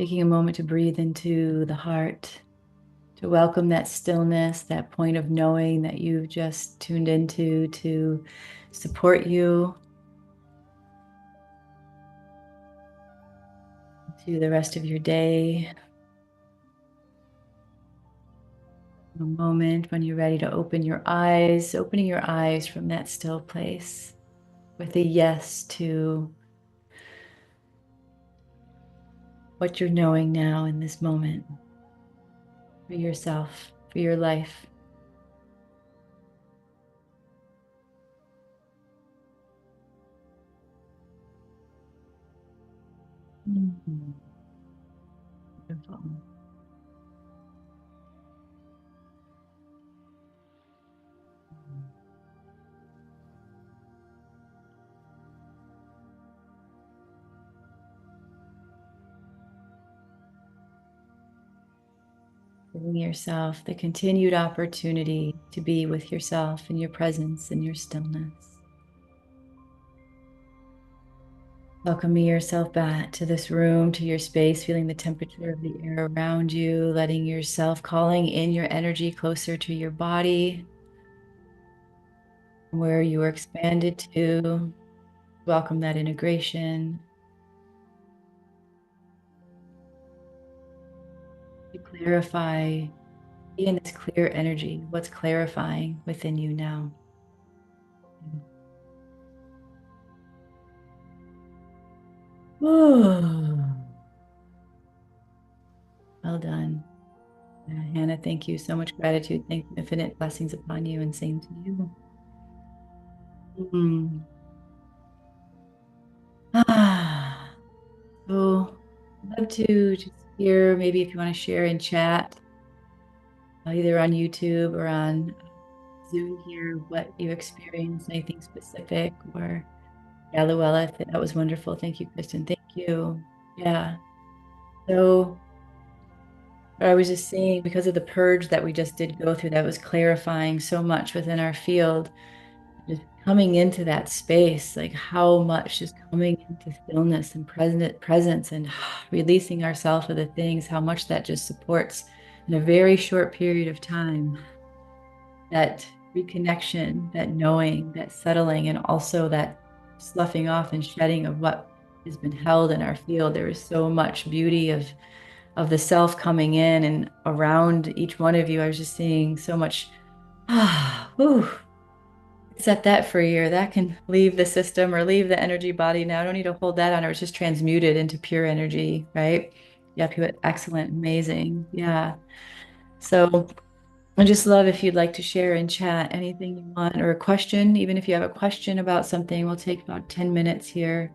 Taking a moment to breathe into the heart, to welcome that stillness, that point of knowing that you've just tuned into to support you to the rest of your day. A moment when you're ready to open your eyes, opening your eyes from that still place with a yes to what you're knowing now in this moment for yourself, for your life. Mhm. Beautiful. Giving yourself the continued opportunity to be with yourself in your presence and your stillness. Welcoming yourself back to this room, to your space, feeling the temperature of the air around you, letting yourself calling in your energy closer to your body, where you were expanded to. Welcome that integration. To clarify, be in this clear energy, what's clarifying within you now. Oh, well done. Hannah, thank you. So much gratitude. Thank you. Infinite blessings upon you and same to you. Mm. Ah, so I'd love to just hear maybe if you want to share in chat, either on YouTube or on Zoom here, what you experienced, anything specific, or yeah, Luella, that was wonderful. Thank you, Kristen. Thank you. Yeah. So I was just saying, because of the purge that we just did go through, that was clarifying so much within our field, just coming into that space, like how much just coming into stillness and presence and releasing ourselves of the things, how much that just supports in a very short period of time, that reconnection, that knowing, that settling, and also that sloughing off and shedding of what has been held in our field. There is so much beauty of the self coming in and around each one of you. I was just seeing so much, whew, set that free, or that can leave the system or leave the energy body now. I don't need to hold that on, or it's just transmuted into pure energy, right? Yeah, people, excellent, amazing. Yeah. So I just love if you'd like to share in chat anything you want or a question, even if you have a question about something, we'll take about 10 minutes here.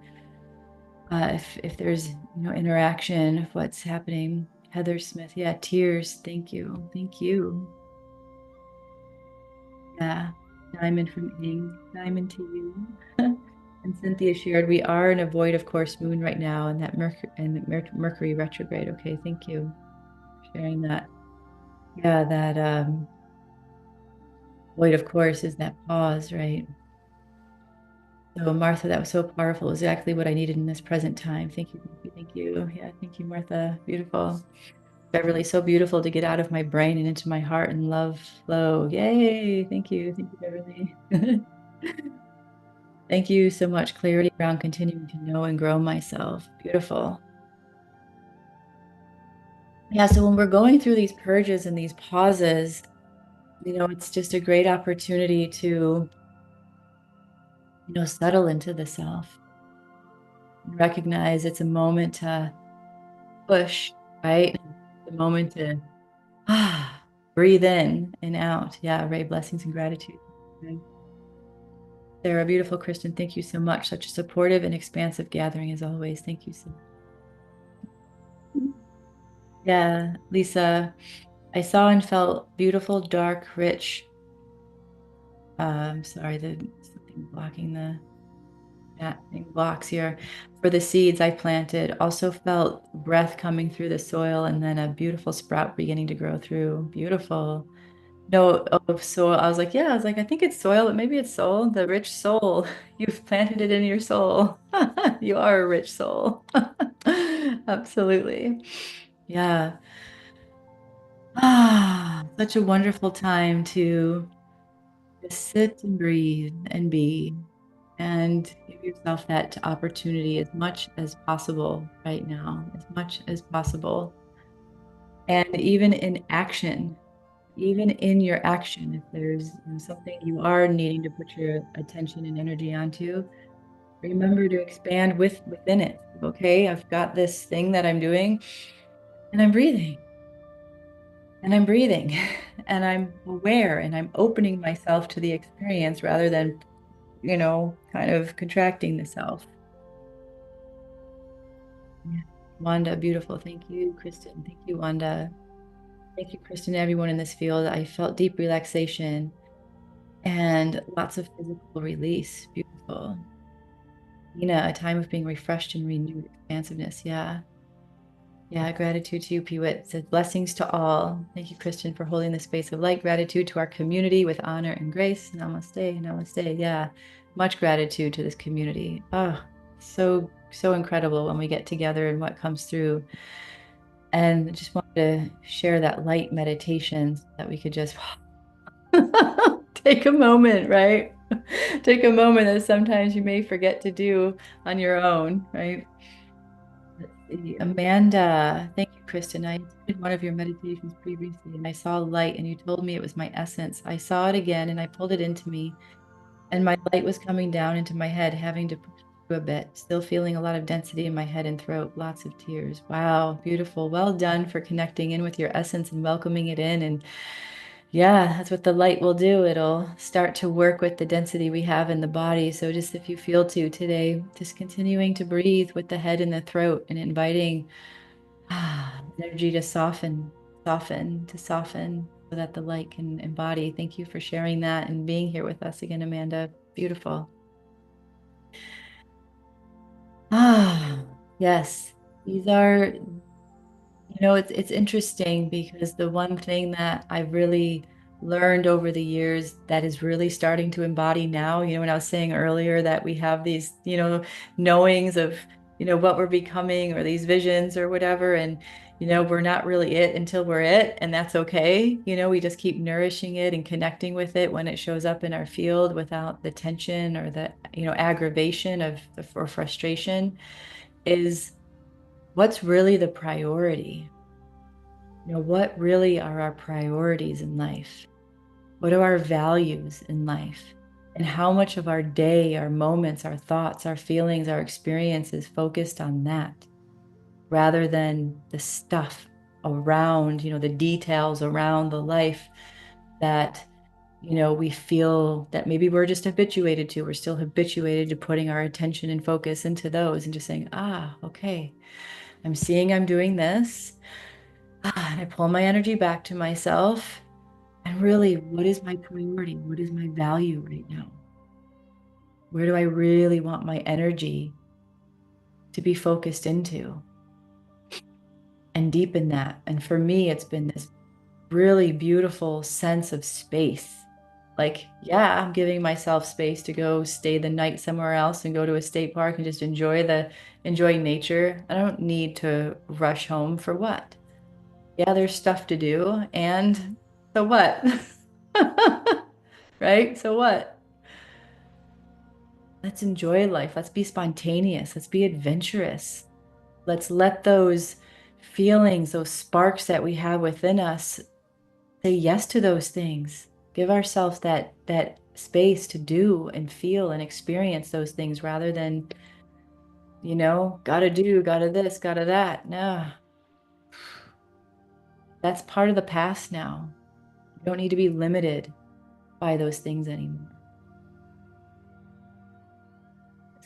If there's interaction of what's happening. Heather Smith, yeah, tears. Thank you. Thank you. Yeah. Diamond from Ing. Diamond to you. And Cynthia shared, we are in a void of course moon right now, and that Mercury retrograde. Okay, thank you for sharing that. Yeah, that void of course is that pause, right? So Martha, that was so powerful. Exactly what I needed in this present time. Thank you, thank you, thank you. Yeah, thank you, Martha. Beautiful. Beverly, so beautiful to get out of my brain and into my heart and love flow. Yay. Thank you. Thank you, Beverly. Thank you so much. Clarity around continuing to know and grow myself. Beautiful. Yeah, so when we're going through these purges and these pauses, it's just a great opportunity to, settle into the self. Recognize it's a moment to push, right? The moment to breathe in and out. Yeah, Ray, blessings and gratitude. Sarah, beautiful Kristen, thank you so much. Such a supportive and expansive gathering as always. Thank you so much. Yeah, Lisa, I saw and felt beautiful, dark, rich. Sorry, the something blocking the that thing blocks here. For the seeds I planted, also felt breath coming through the soil and then a beautiful sprout beginning to grow through. Beautiful. No, of soil. I was like, yeah, I was like, I think it's soil, but maybe it's soul, the rich soul. You've planted it in your soul. You are a rich soul. Absolutely. Yeah. Ah, such a wonderful time to just sit and breathe and be and give yourself that opportunity as much as possible right now, as much as possible. And even in action, even in your action, if there's something you are needing to put your attention and energy onto, remember to expand within it. Okay, I've got this thing that I'm doing and I'm breathing and I'm breathing and I'm aware and I'm opening myself to the experience rather than, kind of contracting the self. Yeah. Wanda, beautiful. Thank you, Kristen. Thank you, Wanda. Thank you, Kristen, everyone in this field. I felt deep relaxation and lots of physical release. Beautiful. Nina, a time of being refreshed and renewed, expansiveness. Yeah. Yeah, gratitude to you, Pewit. It says blessings to all. Thank you, Kristen, for holding the space of light. Gratitude to our community with honor and grace. Namaste, namaste. Yeah, much gratitude to this community. Oh, so incredible when we get together and what comes through. And just wanted to share that light meditation so that we could just take a moment, right? Take a moment that sometimes you may forget to do on your own, right? Let's see. Amanda, thank you, Kristen. I did one of your meditations previously and I saw light and you told me it was my essence. I saw it again and I pulled it into me and my light was coming down into my head, having to push through a bit, still feeling a lot of density in my head and throat, lots of tears. Wow, beautiful. Well done for connecting in with your essence and welcoming it in. And yeah, that's what the light will do. It'll start to work with the density we have in the body. So just if you feel to today, just continuing to breathe with the head and the throat and inviting energy to soften so that the light can embody. Thank you for sharing that and being here with us again, Amanda. Beautiful. Yes. These are it's interesting because the one thing that I've really learned over the years that is really starting to embody now, when I was saying earlier that we have these, knowings of, what we're becoming or these visions or whatever, and we're not really it until we're it, and that's okay. We just keep nourishing it and connecting with it when it shows up in our field without the tension or the, aggravation of or frustration is what's really the priority. What really are our priorities in life? What are our values in life? And how much of our day, our moments, our thoughts, our feelings, our experiences focused on that rather than the stuff around, the details around the life that, we feel that maybe we're just habituated to. We're still habituated to putting our attention and focus into those and just saying, okay, I'm seeing I'm doing this. And I pull my energy back to myself. And really, what is my priority? What is my value right now? Where do I really want my energy to be focused into and deepen that? And for me, it's been this really beautiful sense of space. Like, yeah, I'm giving myself space to go stay the night somewhere else and go to a state park and just enjoy nature. I don't need to rush home for what? Yeah, there's stuff to do. And so what? Right? So what? Let's enjoy life. Let's be spontaneous. Let's be adventurous. Let's let those feelings, those sparks that we have within us, say yes to those things. Give ourselves that space to do and feel and experience those things rather than, gotta do, gotta this, gotta that. No, that's part of the past now. You don't need to be limited by those things anymore.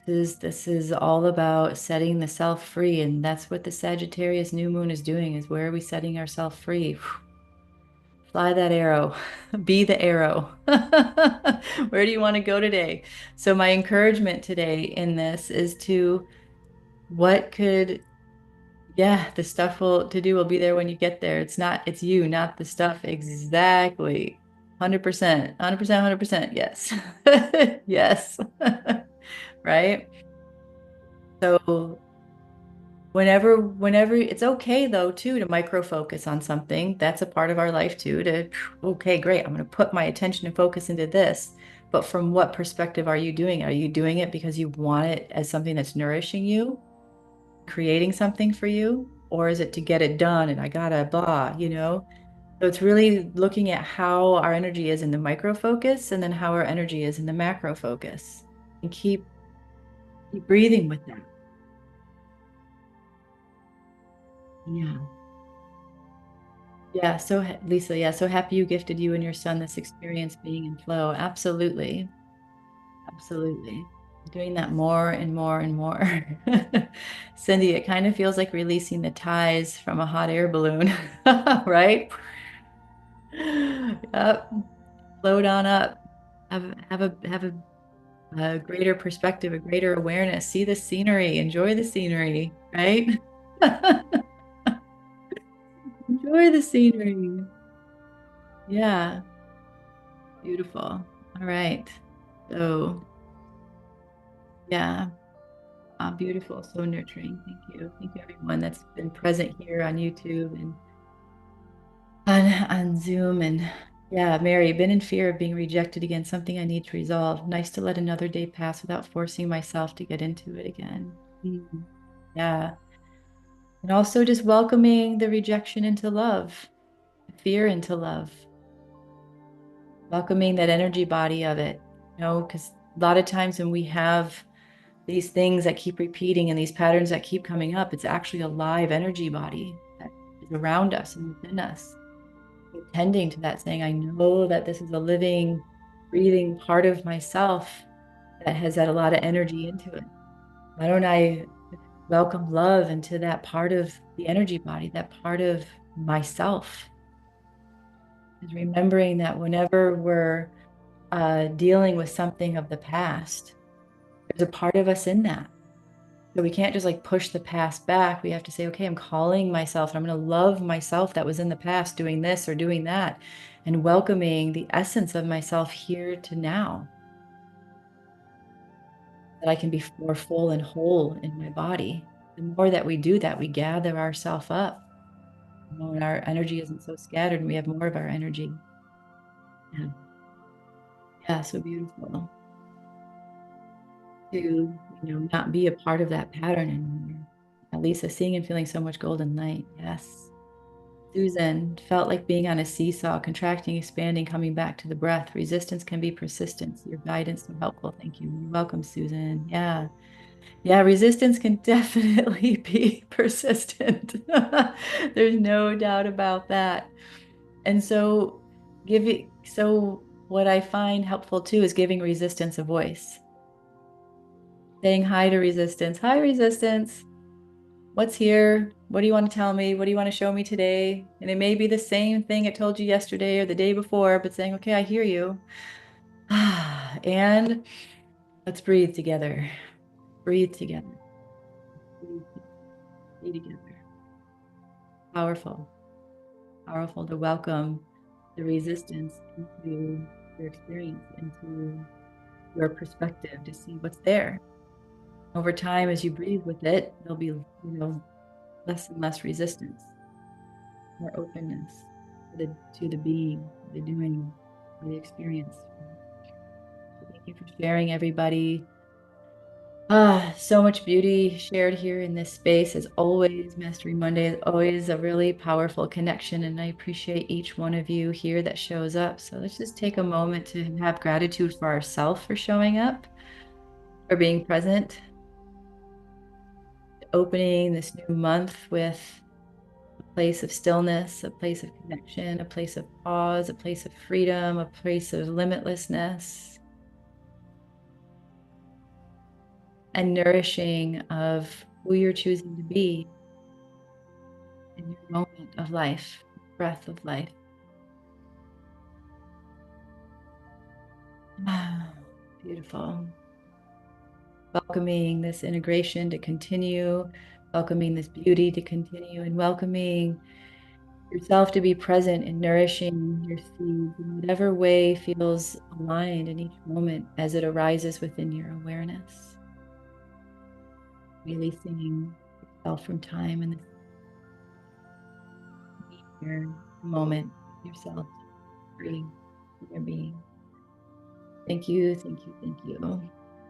This is all about setting the self free, and that's what the Sagittarius new moon is doing, is where are we setting ourselves free? Fly that arrow, be the arrow. Where do you want to go today? So my encouragement today in this is to what could, yeah, the stuff will be there when you get there. It's you, not the stuff. Exactly. 100%, 100%, 100%. Yes. Yes. Right. So whenever it's okay though too to micro focus on something. That's a part of our life too, to, okay, great, I'm going to put my attention and focus into this. But from what perspective are you doing it? Are you doing it because you want it as something that's nourishing you, creating something for you? Or is it to get it done and I gotta blah, you know? So it's really looking at how our energy is in the micro focus and then how our energy is in the macro focus. And keep breathing with that. Yeah. Yeah, so Lisa, yeah, so happy you gifted you and your son this experience being in flow. Absolutely. Absolutely. Doing that more and more and more. Cindy, it kind of feels like releasing the ties from a hot air balloon, right? Yep. Float on up. Have a greater perspective, a greater awareness. See the scenery, enjoy the scenery, right? Enjoy the scenery. Yeah, beautiful. All right. So, yeah, beautiful. So nurturing. Thank you. Thank you, everyone that's been present here on YouTube and on Zoom. And yeah, Mary, been in fear of being rejected again, something I need to resolve. Nice to let another day pass without forcing myself to get into it again. Yeah. And also just welcoming the rejection into love, fear into love, welcoming that energy body of it, you know, because a lot of times when we have these things that keep repeating and these patterns that keep coming up, it's actually a live energy body that is around us and within us, tending to that, saying, I know that this is a living, breathing part of myself that has had a lot of energy into it. Why don't I welcome love into that part of the energy body, that part of myself? Is remembering that whenever we're dealing with something of the past, there's a part of us in that. So we can't just like push the past back. We have to say, okay, I'm calling myself and I'm going to love myself that was in the past doing this or doing that, and welcoming the essence of myself here to now, that I can be more full and whole in my body. The more that we do that, we gather ourselves up. When our energy isn't so scattered and we have more of our energy. Yeah, yeah, so beautiful to, not be a part of that pattern anymore. Lisa, seeing and feeling so much golden light. Yes. Susan, felt like being on a seesaw, contracting, expanding, coming back to the breath. Resistance can be persistence. Your guidance so helpful. Thank you. You're welcome, Susan. Yeah. Yeah, resistance can definitely be persistent. There's no doubt about that. And so what I find helpful too is giving resistance a voice. Saying hi to resistance. Hi, resistance. What's here? What do you want to tell me? What do you want to show me today? And it may be the same thing it told you yesterday or the day before, but saying, okay, I hear you. And let's breathe together. Breathe together. Breathe together. Powerful. Powerful to welcome the resistance into your experience, into your perspective, to see what's there. Over time, as you breathe with it, there'll be, less and less resistance, more openness to the being, the doing, the experience. So thank you for sharing, everybody. So much beauty shared here in this space. As always, Mastery Monday is always a really powerful connection, and I appreciate each one of you here that shows up. So let's just take a moment to have gratitude for ourselves for showing up, for being present, opening this new month with a place of stillness, a place of connection, a place of pause, a place of freedom, a place of limitlessness, and nourishing of who you're choosing to be in your moment of life, breath of life. Beautiful. Welcoming this integration to continue, welcoming this beauty to continue, and welcoming yourself to be present and nourishing your seeds in whatever way feels aligned in each moment as it arises within your awareness. Releasing yourself from time and this here moment, yourself free in your being. Thank you, thank you, thank you.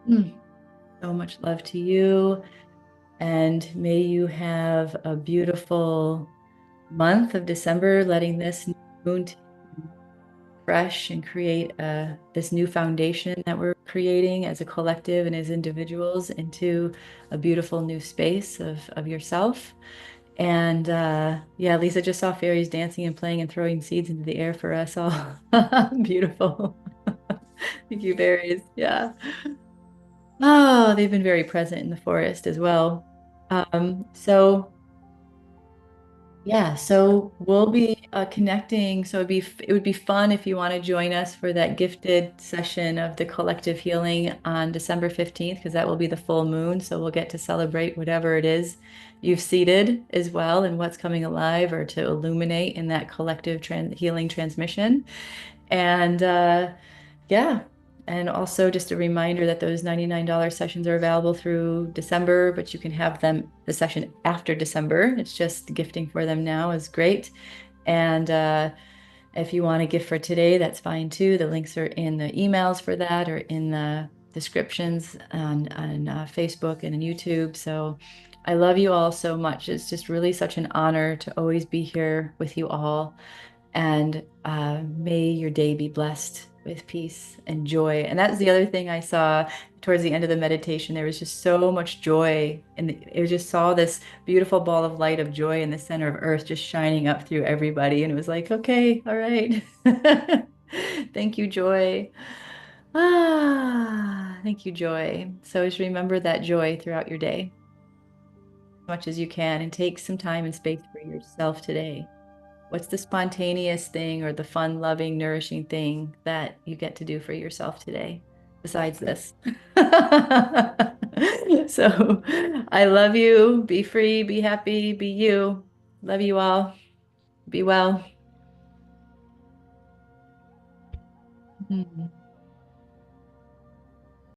Mm, so much love to you. And may you have a beautiful month of December, letting this new moon take you fresh and create this new foundation that we're creating as a collective and as individuals into a beautiful new space of yourself. And yeah, Lisa just saw fairies dancing and playing and throwing seeds into the air for us all. Beautiful. Thank you, fairies. Yeah. Oh, they've been very present in the forest as well. So yeah, so we'll be connecting. So it would be fun if you want to join us for that gifted session of the collective healing on December 15th, because that will be the full moon. So we'll get to celebrate whatever it is you've seeded as well and what's coming alive or to illuminate in that collective healing transmission. And yeah. And also just a reminder that those $99 sessions are available through December, but you can have them the session after December. It's just gifting for them now is great. And if you want a gift for today, that's fine too. The links are in the emails for that or in the descriptions on Facebook and on YouTube. So I love you all so much. It's just really such an honor to always be here with you all. And may your day be blessed with peace and joy. And that's the other thing I saw towards the end of the meditation. There was just so much joy. And it just saw this beautiful ball of light of joy in the center of earth just shining up through everybody. And it was like, okay, all right. Thank you, joy. Thank you, joy. So just remember that joy throughout your day as much as you can and take some time and space for yourself today. What's the spontaneous thing or the fun, loving, nourishing thing that you get to do for yourself today besides this? So I love you. Be free, be happy, be you. Love you all. Be well. Mhm.